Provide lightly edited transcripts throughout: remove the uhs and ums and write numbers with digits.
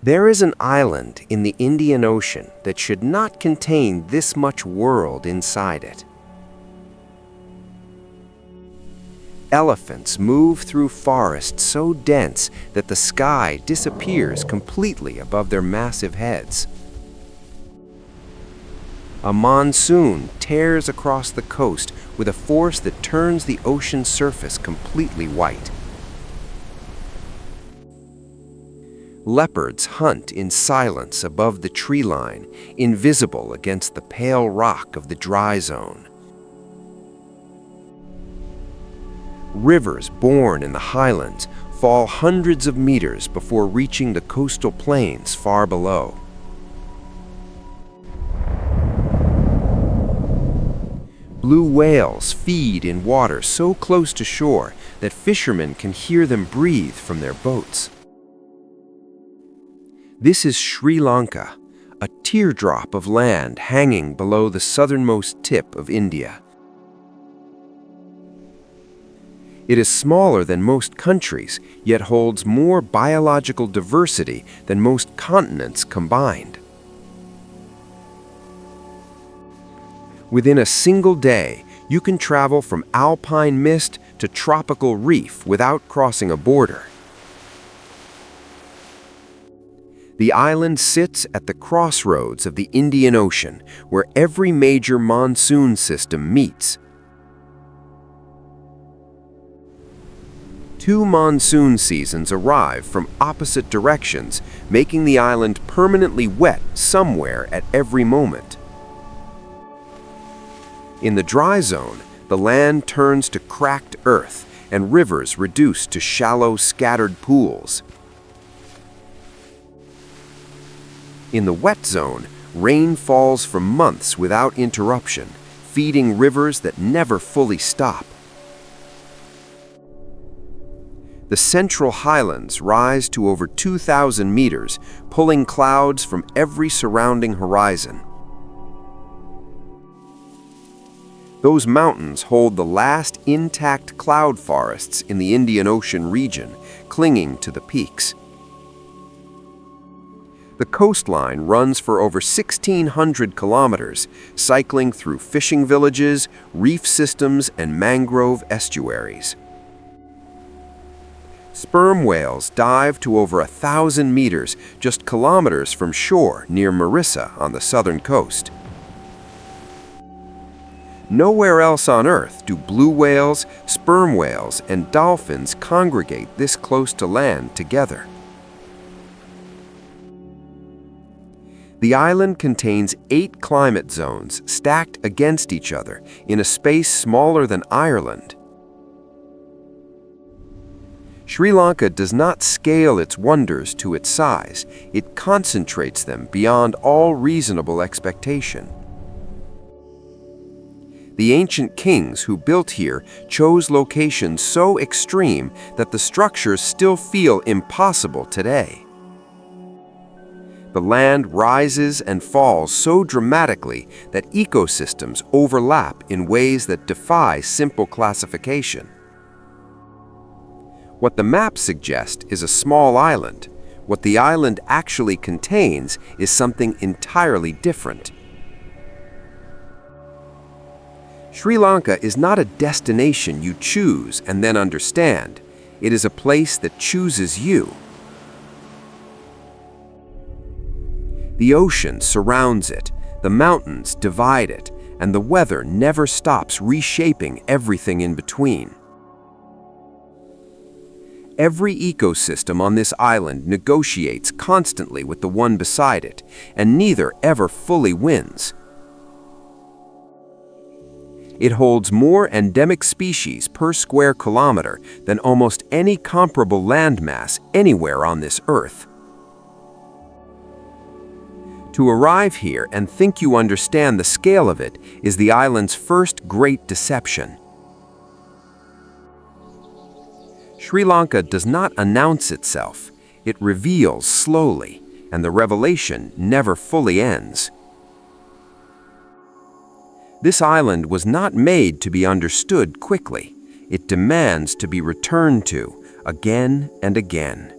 There is an island in the Indian Ocean that should not contain this much world inside it. Elephants move through forests so dense that the sky disappears completely above their massive heads. A monsoon tears across the coast with a force that turns the ocean surface completely white. Leopards hunt in silence above the tree line, invisible against the pale rock of the dry zone. Rivers born in the highlands fall hundreds of meters before reaching the coastal plains far below. Blue whales feed in water so close to shore that fishermen can hear them breathe from their boats. This is Sri Lanka, a teardrop of land hanging below the southernmost tip of India. It is smaller than most countries, yet holds more biological diversity than most continents combined. Within a single day, you can travel from alpine mist to tropical reef without crossing a border. The island sits at the crossroads of the Indian Ocean, where every major monsoon system meets. Two monsoon seasons arrive from opposite directions, making the island permanently wet somewhere at every moment. In the dry zone, the land turns to cracked earth and rivers reduce to shallow, scattered pools. In the wet zone, rain falls for months without interruption, feeding rivers that never fully stop. The central highlands rise to over 2,000 meters, pulling clouds from every surrounding horizon. Those mountains hold the last intact cloud forests in the Indian Ocean region, clinging to the peaks. The coastline runs for over 1,600 kilometers, cycling through fishing villages, reef systems, and mangrove estuaries. Sperm whales dive to over 1,000 meters, just kilometers from shore near Marissa on the southern coast. Nowhere else on Earth do blue whales, sperm whales, and dolphins congregate this close to land together. The island contains 8 climate zones stacked against each other in a space smaller than Ireland. Sri Lanka does not scale its wonders to its size. It concentrates them beyond all reasonable expectation. The ancient kings who built here chose locations so extreme that the structures still feel impossible today. The land rises and falls so dramatically that ecosystems overlap in ways that defy simple classification. What the maps suggest is a small island. What the island actually contains is something entirely different. Sri Lanka is not a destination you choose and then understand. It is a place that chooses you. The ocean surrounds it, the mountains divide it, and the weather never stops reshaping everything in between. Every ecosystem on this island negotiates constantly with the one beside it, and neither ever fully wins. It holds more endemic species per square kilometer than almost any comparable landmass anywhere on this Earth. To arrive here and think you understand the scale of it is the island's first great deception. Sri Lanka does not announce itself. It reveals slowly, and the revelation never fully ends. This island was not made to be understood quickly. It demands to be returned to again and again.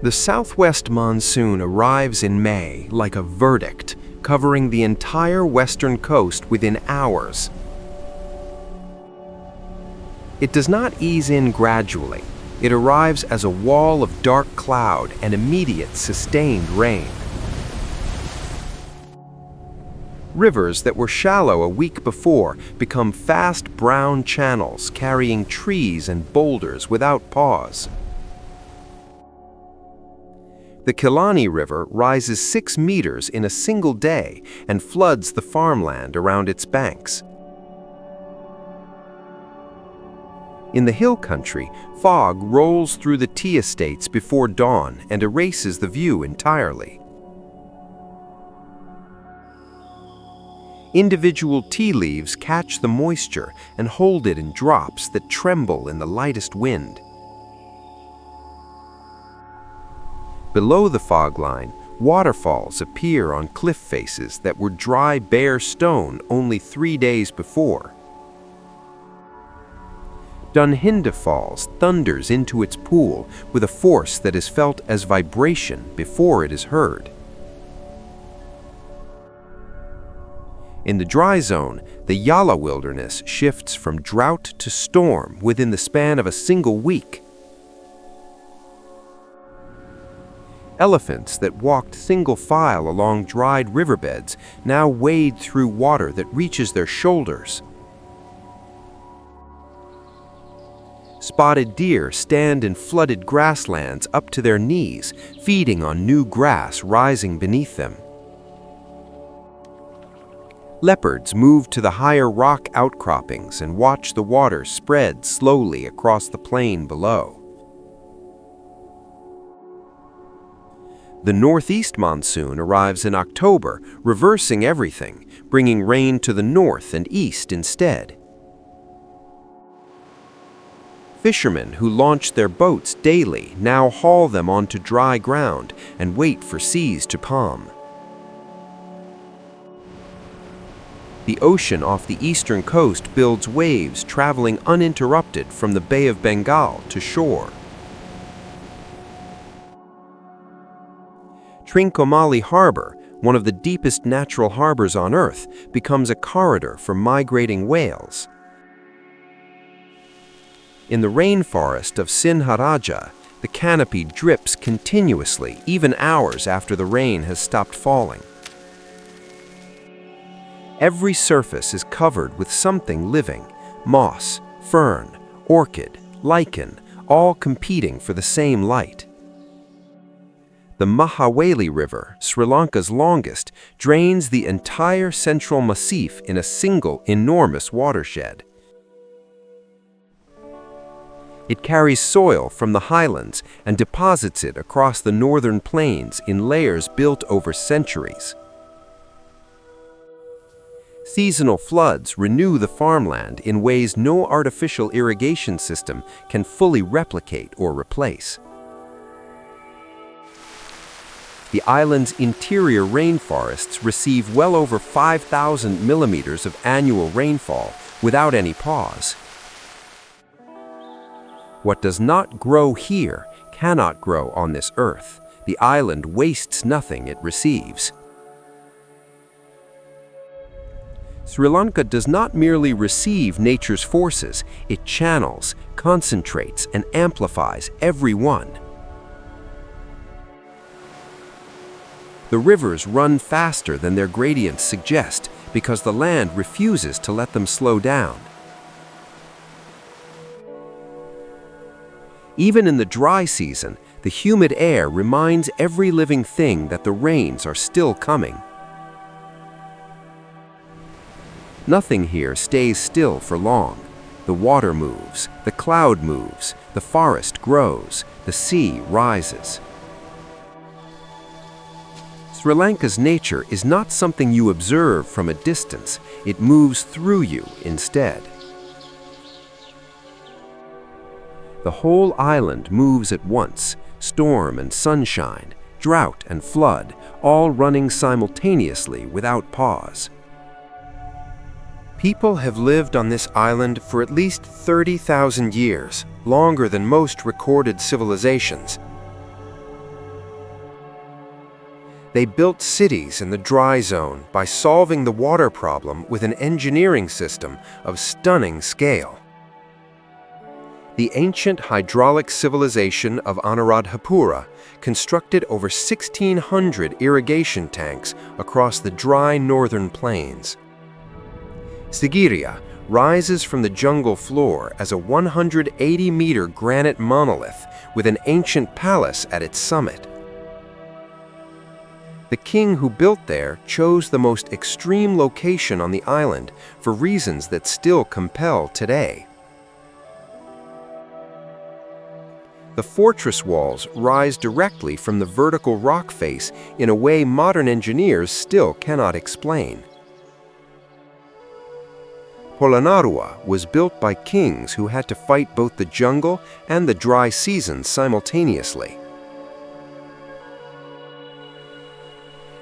The southwest monsoon arrives in May like a verdict, covering the entire western coast within hours. It does not ease in gradually. It arrives as a wall of dark cloud and immediate, sustained rain. Rivers that were shallow a week before become fast brown channels carrying trees and boulders without pause. The Killarney River rises 6 meters in a single day and floods the farmland around its banks. In the hill country, fog rolls through the tea estates before dawn and erases the view entirely. Individual tea leaves catch the moisture and hold it in drops that tremble in the lightest wind. Below the fog line, waterfalls appear on cliff faces that were dry, bare stone only 3 days before. Dunhinda Falls thunders into its pool with a force that is felt as vibration before it is heard. In the dry zone, the Yala wilderness shifts from drought to storm within the span of a single week. Elephants that walked single file along dried riverbeds now wade through water that reaches their shoulders. Spotted deer stand in flooded grasslands up to their knees, feeding on new grass rising beneath them. Leopards move to the higher rock outcroppings and watch the water spread slowly across the plain below. The northeast monsoon arrives in October, reversing everything, bringing rain to the north and east instead. Fishermen who launch their boats daily now haul them onto dry ground and wait for seas to calm. The ocean off the eastern coast builds waves traveling uninterrupted from the Bay of Bengal to shore. Trincomalee Harbor, one of the deepest natural harbors on Earth, becomes a corridor for migrating whales. In the rainforest of Sinharaja, the canopy drips continuously, even hours after the rain has stopped falling. Every surface is covered with something living: moss, fern, orchid, lichen, all competing for the same light. The Mahaweli River, Sri Lanka's longest, drains the entire central massif in a single enormous watershed. It carries soil from the highlands and deposits it across the northern plains in layers built over centuries. Seasonal floods renew the farmland in ways no artificial irrigation system can fully replicate or replace. The island's interior rainforests receive well over 5,000 millimeters of annual rainfall without any pause. What does not grow here cannot grow on this earth. The island wastes nothing it receives. Sri Lanka does not merely receive nature's forces, it channels, concentrates, and amplifies every one. The rivers run faster than their gradients suggest because the land refuses to let them slow down. Even in the dry season, the humid air reminds every living thing that the rains are still coming. Nothing here stays still for long. The water moves, the cloud moves, the forest grows, the sea rises. Sri Lanka's nature is not something you observe from a distance, it moves through you instead. The whole island moves at once, storm and sunshine, drought and flood, all running simultaneously without pause. People have lived on this island for at least 30,000 years, longer than most recorded civilizations. They built cities in the dry zone by solving the water problem with an engineering system of stunning scale. The ancient hydraulic civilization of Anuradhapura constructed over 1,600 irrigation tanks across the dry northern plains. Sigiriya rises from the jungle floor as a 180-meter granite monolith with an ancient palace at its summit. The king who built there chose the most extreme location on the island for reasons that still compel today. The fortress walls rise directly from the vertical rock face in a way modern engineers still cannot explain. Polonnaruwa was built by kings who had to fight both the jungle and the dry seasons simultaneously.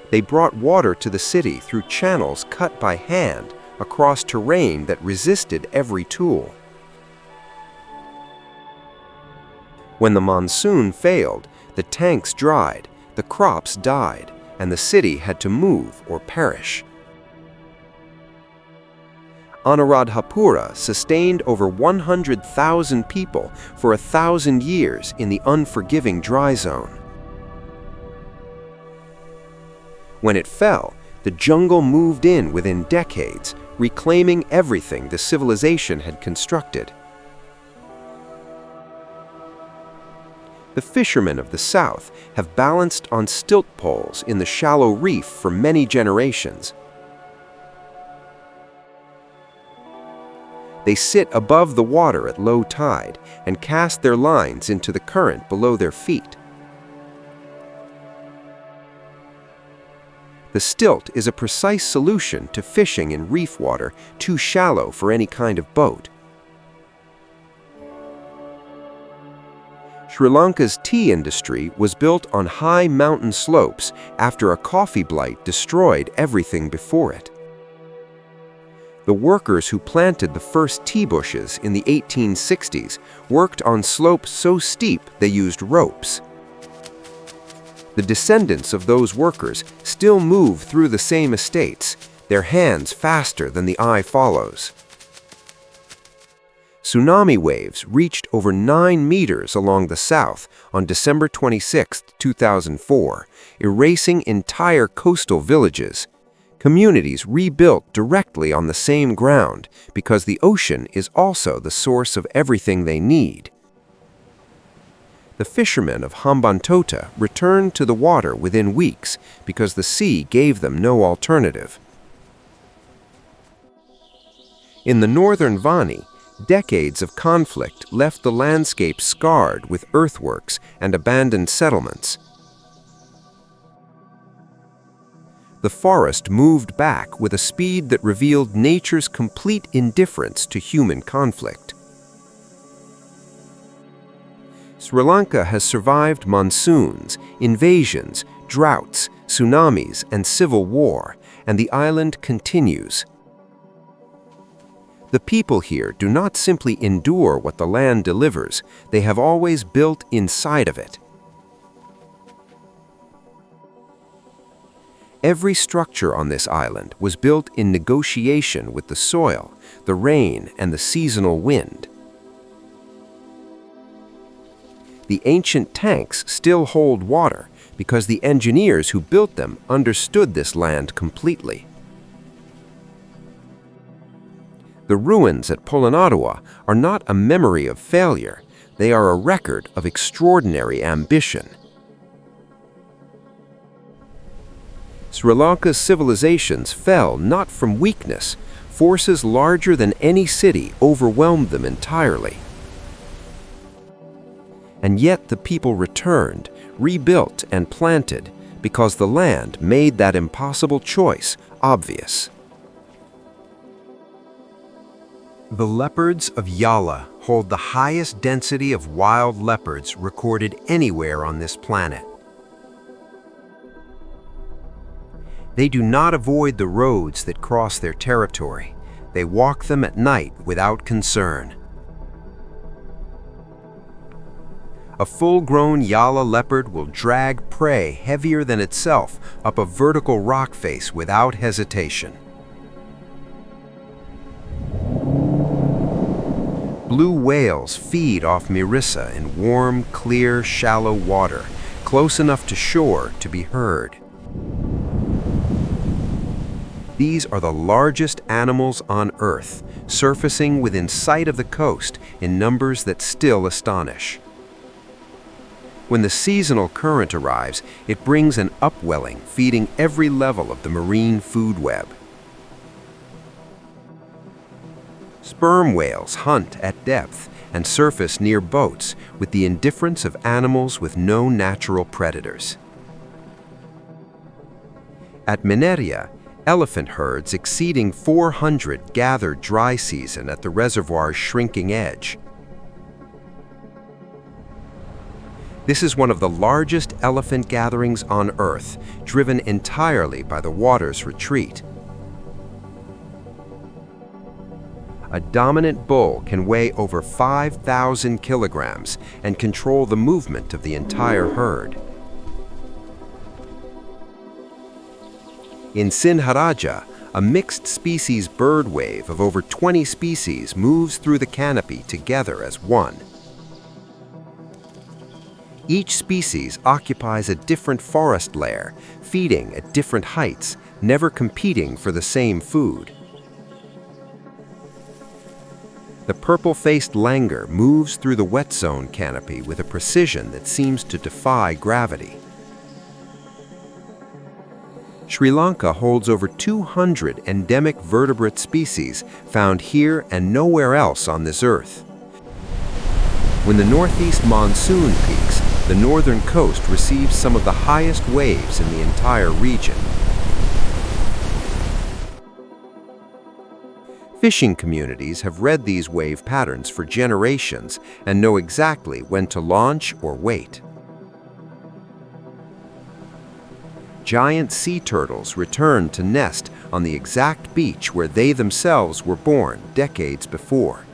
They brought water to the city through channels cut by hand across terrain that resisted every tool. When the monsoon failed, the tanks dried, the crops died, and the city had to move or perish. Anuradhapura sustained over 100,000 people for 1,000 years in the unforgiving dry zone. When it fell, the jungle moved in within decades, reclaiming everything the civilization had constructed. The fishermen of the south have balanced on stilt poles in the shallow reef for many generations. They sit above the water at low tide and cast their lines into the current below their feet. The stilt is a precise solution to fishing in reef water too shallow for any kind of boat. Sri Lanka's tea industry was built on high mountain slopes after a coffee blight destroyed everything before it. The workers who planted the first tea bushes in the 1860s worked on slopes so steep they used ropes. The descendants of those workers still move through the same estates, their hands faster than the eye follows. Tsunami waves reached over 9 meters along the south on December 26, 2004, erasing entire coastal villages. Communities rebuilt directly on the same ground because the ocean is also the source of everything they need. The fishermen of Hambantota returned to the water within weeks because the sea gave them no alternative. In the northern Vani, decades of conflict left the landscape scarred with earthworks and abandoned settlements. The forest moved back with a speed that revealed nature's complete indifference to human conflict. Sri Lanka has survived monsoons, invasions, droughts, tsunamis, and civil war, and the island continues. The people here do not simply endure what the land delivers, they have always built inside of it. Every structure on this island was built in negotiation with the soil, the rain, and the seasonal wind. The ancient tanks still hold water because the engineers who built them understood this land completely. The ruins at Polonnaruwa are not a memory of failure, they are a record of extraordinary ambition. Sri Lanka's civilizations fell not from weakness. Forces larger than any city overwhelmed them entirely. And yet the people returned, rebuilt and planted because the land made that impossible choice obvious. The leopards of Yala hold the highest density of wild leopards recorded anywhere on this planet. They do not avoid the roads that cross their territory. They walk them at night without concern. A full-grown Yala leopard will drag prey heavier than itself up a vertical rock face without hesitation. Blue whales feed off Mirissa in warm, clear, shallow water, close enough to shore to be heard. These are the largest animals on Earth, surfacing within sight of the coast in numbers that still astonish. When the seasonal current arrives, it brings an upwelling, feeding every level of the marine food web. Sperm whales hunt at depth and surface near boats with the indifference of animals with no natural predators. At Mineria, elephant herds exceeding 400 gather dry season at the reservoir's shrinking edge. This is one of the largest elephant gatherings on Earth, driven entirely by the water's retreat. A dominant bull can weigh over 5,000 kilograms and control the movement of the entire herd. In Sinharaja, a mixed-species bird wave of over 20 species moves through the canopy together as one. Each species occupies a different forest layer, feeding at different heights, never competing for the same food. The purple-faced langur moves through the wet zone canopy with a precision that seems to defy gravity. Sri Lanka holds over 200 endemic vertebrate species found here and nowhere else on this earth. When the northeast monsoon peaks, the northern coast receives some of the highest waves in the entire region. Fishing communities have read these wave patterns for generations and know exactly when to launch or wait. Giant sea turtles return to nest on the exact beach where they themselves were born decades before.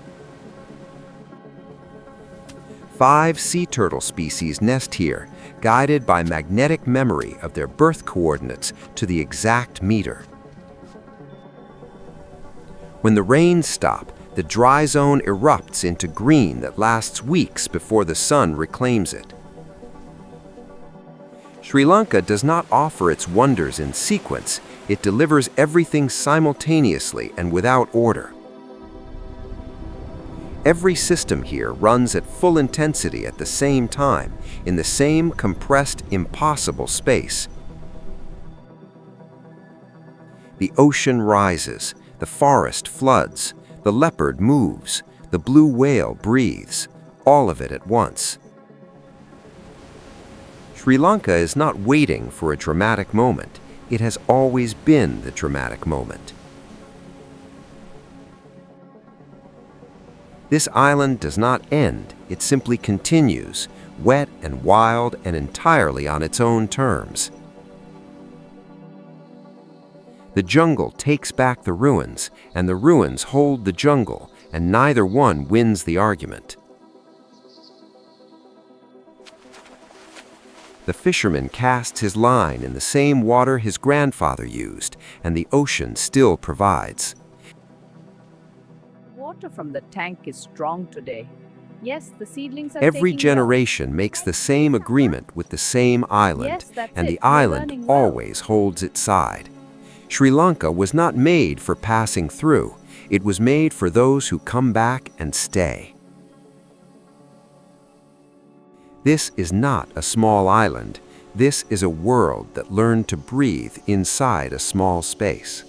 5 sea turtle species nest here, guided by magnetic memory of their birth coordinates to the exact meter. When the rains stop, the dry zone erupts into green that lasts weeks before the sun reclaims it. Sri Lanka does not offer its wonders in sequence, it delivers everything simultaneously and without order. Every system here runs at full intensity at the same time, in the same compressed, impossible space. The ocean rises, the forest floods, the leopard moves, the blue whale breathes, all of it at once. Sri Lanka is not waiting for a dramatic moment. It has always been the dramatic moment. This island does not end, it simply continues, wet and wild and entirely on its own terms. The jungle takes back the ruins, and the ruins hold the jungle, and neither one wins the argument. The fisherman casts his line in the same water his grandfather used, and the ocean still provides. Water from the tank is strong today. Yes, the seedlings are Every taking generation makes the same agreement with the same island, Yes, that's and it. the We're island learning well. always holds its side. Sri Lanka was not made for passing through. It was made for those who come back and stay. This is not a small island. This is a world that learned to breathe inside a small space.